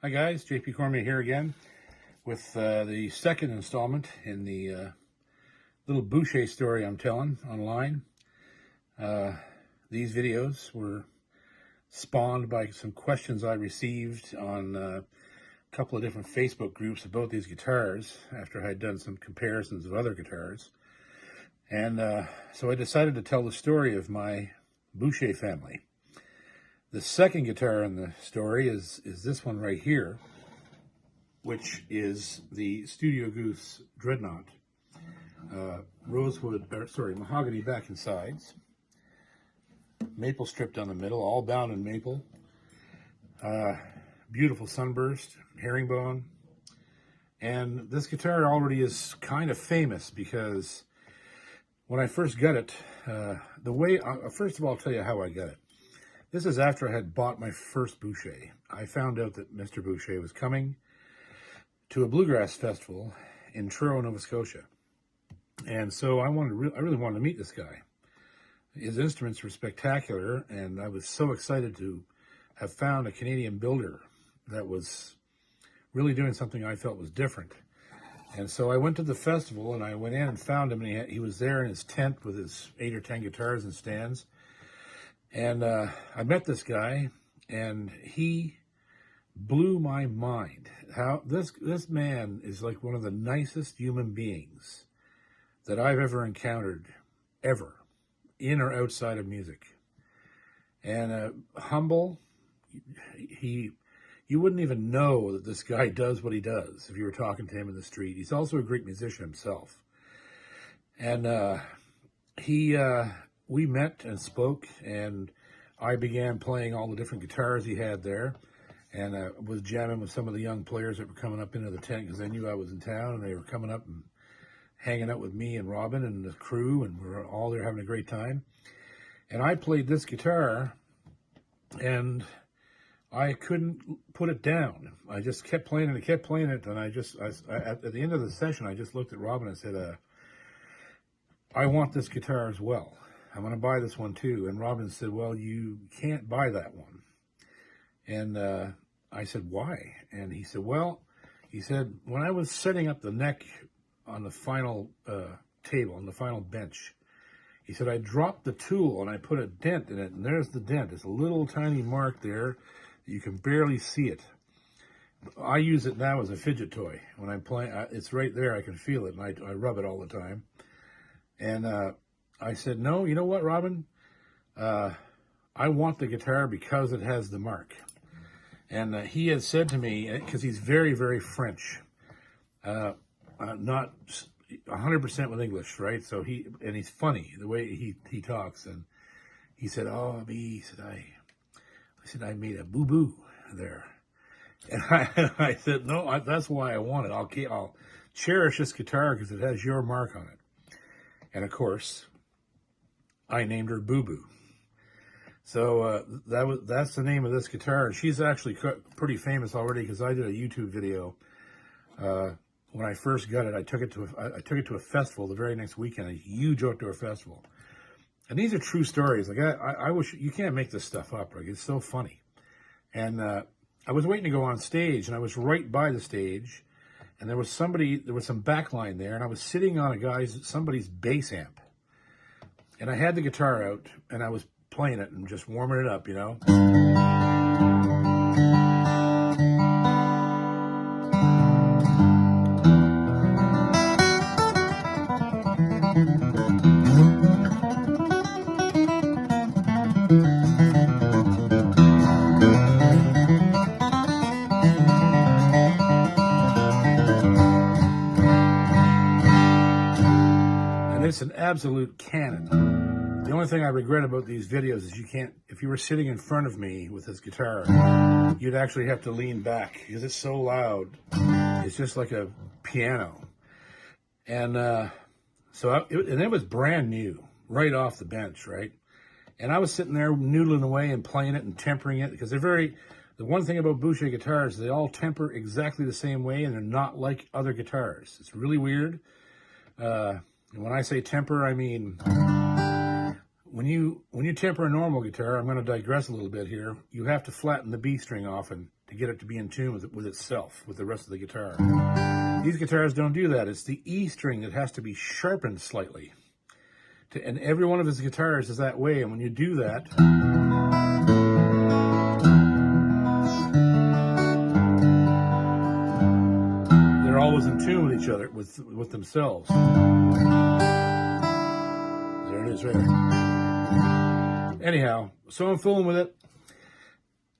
Hi guys, JP Cormier here again with the second installment in the little Boucher story I'm telling online. These videos were spawned by some questions I received on a couple of different Facebook groups about these guitars after I had done some comparisons of other guitars. And so I decided to tell the story of my Boucher family. The second guitar in the story is this one right here, which is the Studio Goose Dreadnought. Mahogany back and sides. Maple strip down the middle, all bound in maple. Beautiful sunburst, herringbone. And this guitar already is kind of famous because when I first got it, first of all, I'll tell you how I got it. This is after I had bought my first Boucher. I found out that Mr. Boucher was coming to a bluegrass festival in Truro, Nova Scotia. And so I really wanted to meet this guy. His instruments were spectacular, and I was so excited to have found a Canadian builder that was really doing something I felt was different. And so I went to the festival, and I went in and found him, and he was there in his tent with his 8 or 10 guitars and stands. And I met this guy, and he blew my mind. How this man is like one of the nicest human beings that I've ever encountered, ever, in or outside of music. And humble. You wouldn't even know that this guy does what he does if you were talking to him in the street. He's also a great musician himself. And we met and spoke, and I began playing all the different guitars he had there, and was jamming with some of the young players that were coming up into the tent because they knew I was in town, and they were coming up and hanging out with me and Robin and the crew, and we were all there having a great time. And I played this guitar, and I couldn't put it down. I just kept playing it and at the end of the session, I just looked at Robin and said, I want this guitar as well. I'm going to buy this one too. And Robin said, well, you can't buy that one. And I said, why? And he said, when I was setting up the neck on the final table, on the final bench, he said, I dropped the tool and I put a dent in it. And there's the dent. It's a little tiny mark there. You can barely see it. I use it now as a fidget toy. When I'm playing, it's right there. I can feel it, and I rub it all the time. And I said, no, you know what, Robin? I want the guitar because it has the mark. And he had said to me, because he's very, very French, not 100% with English, right? So he's funny, the way he talks. And he said, I said, I made a boo-boo there. And I said, no, that's why I want it. I'll cherish this guitar because it has your mark on it. And of course, I named her Boo Boo. So that's the name of this guitar. And she's actually pretty famous already because I did a YouTube video. When I first got it, I took it to a festival the very next weekend, a huge outdoor festival. And these are true stories. Like I wish you can't make this stuff up. Like it's so funny. And I was waiting to go on stage, and I was right by the stage, and there was some backline there, and I was sitting on somebody's bass amp, and I had the guitar out, and I was playing it and just warming it up, you know. It's an absolute cannon. The only thing I regret about these videos is if you were sitting in front of me with this guitar, you'd actually have to lean back because it's so loud. It's just like a piano. And it was brand new, right off the bench, right? And I was sitting there noodling away and playing it and tempering it because the one thing about Boucher guitars, they all temper exactly the same way, and they're not like other guitars. It's really weird. And when I say temper, I mean when you temper a normal guitar, I'm going to digress a little bit here, you have to flatten the B string often to to get it to be in tune with itself, with the rest of the guitar. These guitars don't do that. It's the E string that has to be sharpened slightly. And every one of his guitars is that way, and when you do that, they're always in tune with each other, with themselves. There it is right there. Anyhow, so I'm fooling with it,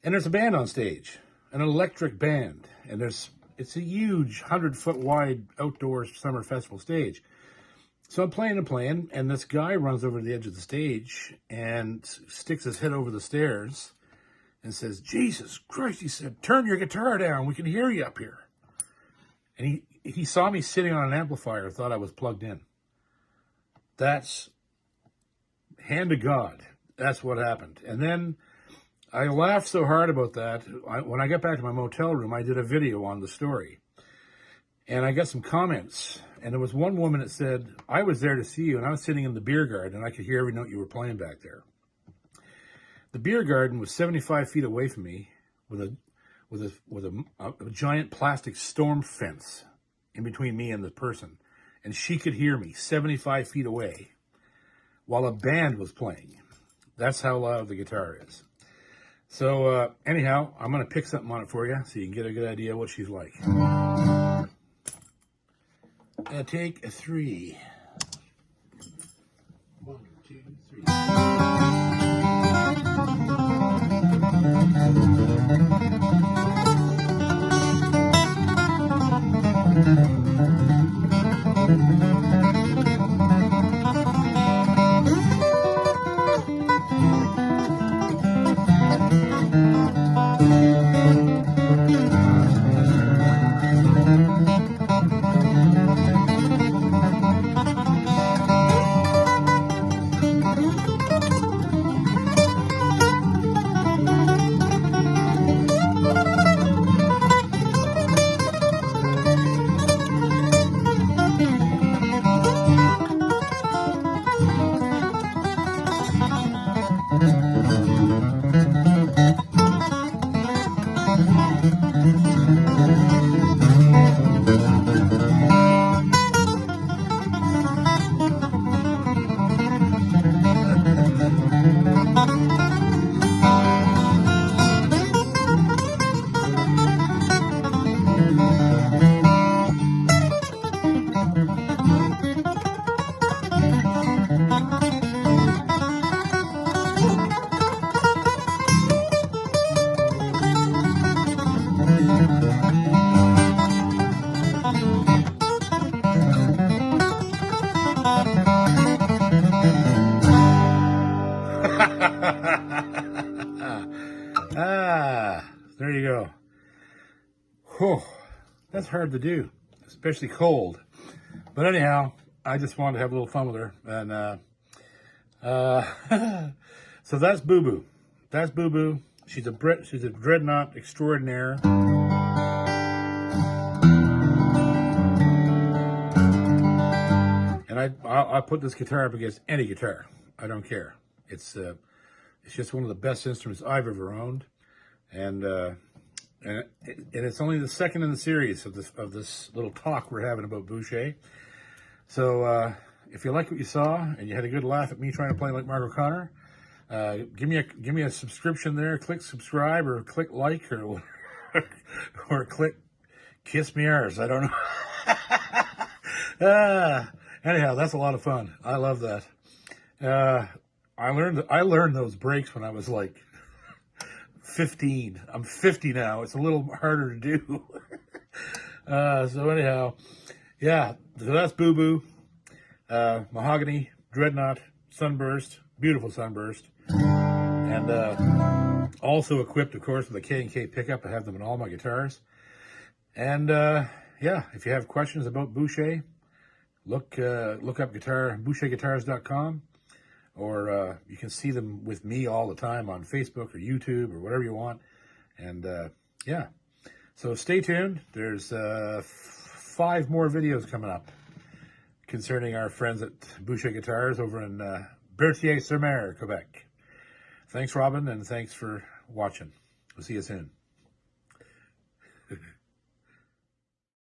and there's a band on stage, an electric band, and it's a huge 100-foot wide outdoor summer festival stage. So I'm playing, and this guy runs over to the edge of the stage and sticks his head over the stairs and says, "Jesus Christ," he said, "turn your guitar down. We can hear you up here." And he saw me sitting on an amplifier, thought I was plugged in. That's hand to God. That's what happened. And then I laughed so hard about that. When I got back to my motel room, I did a video on the story. And I got some comments. And there was one woman that said, "I was there to see you, and I was sitting in the beer garden, and I could hear every note you were playing back there." The beer garden was 75 feet away from me, with a giant plastic storm fence in between me and the person, and she could hear me 75 feet away while a band was playing. That's how loud the guitar is. So anyhow, I'm going to pick something on it for you so you can get a good idea what she's like. Take a 3. 1, 2, 3. There you go. Whew, that's hard to do, especially cold. But anyhow, I just wanted to have a little fun with her. And so that's Boo Boo. That's Boo Boo. She's a dreadnought extraordinaire. And I'll put this guitar up against any guitar. I don't care. It's just one of the best instruments I've ever owned, and it's only the second in the series of this little talk we're having about Boucher. So if you like what you saw and you had a good laugh at me trying to play like Mark O'Connor, give me a subscription there. Click subscribe or click like or click kiss me arse. I don't know. Anyhow, that's a lot of fun. I love that. I learned those breaks when I was like 15. I'm 50 now. It's a little harder to do. So anyhow, yeah, so that's Boo Boo. Mahogany, dreadnought, sunburst, beautiful sunburst. And also equipped, of course, with a K&K pickup. I have them in all my guitars. And yeah, if you have questions about Boucher, look up BoucherGuitars.com, or you can see them with me all the time on Facebook or YouTube or whatever you want. And yeah, so stay tuned. There's 5 more videos coming up concerning our friends at Boucher Guitars over in Berthier-sur-Mer, Quebec. Thanks, Robin, and thanks for watching. We'll see you soon.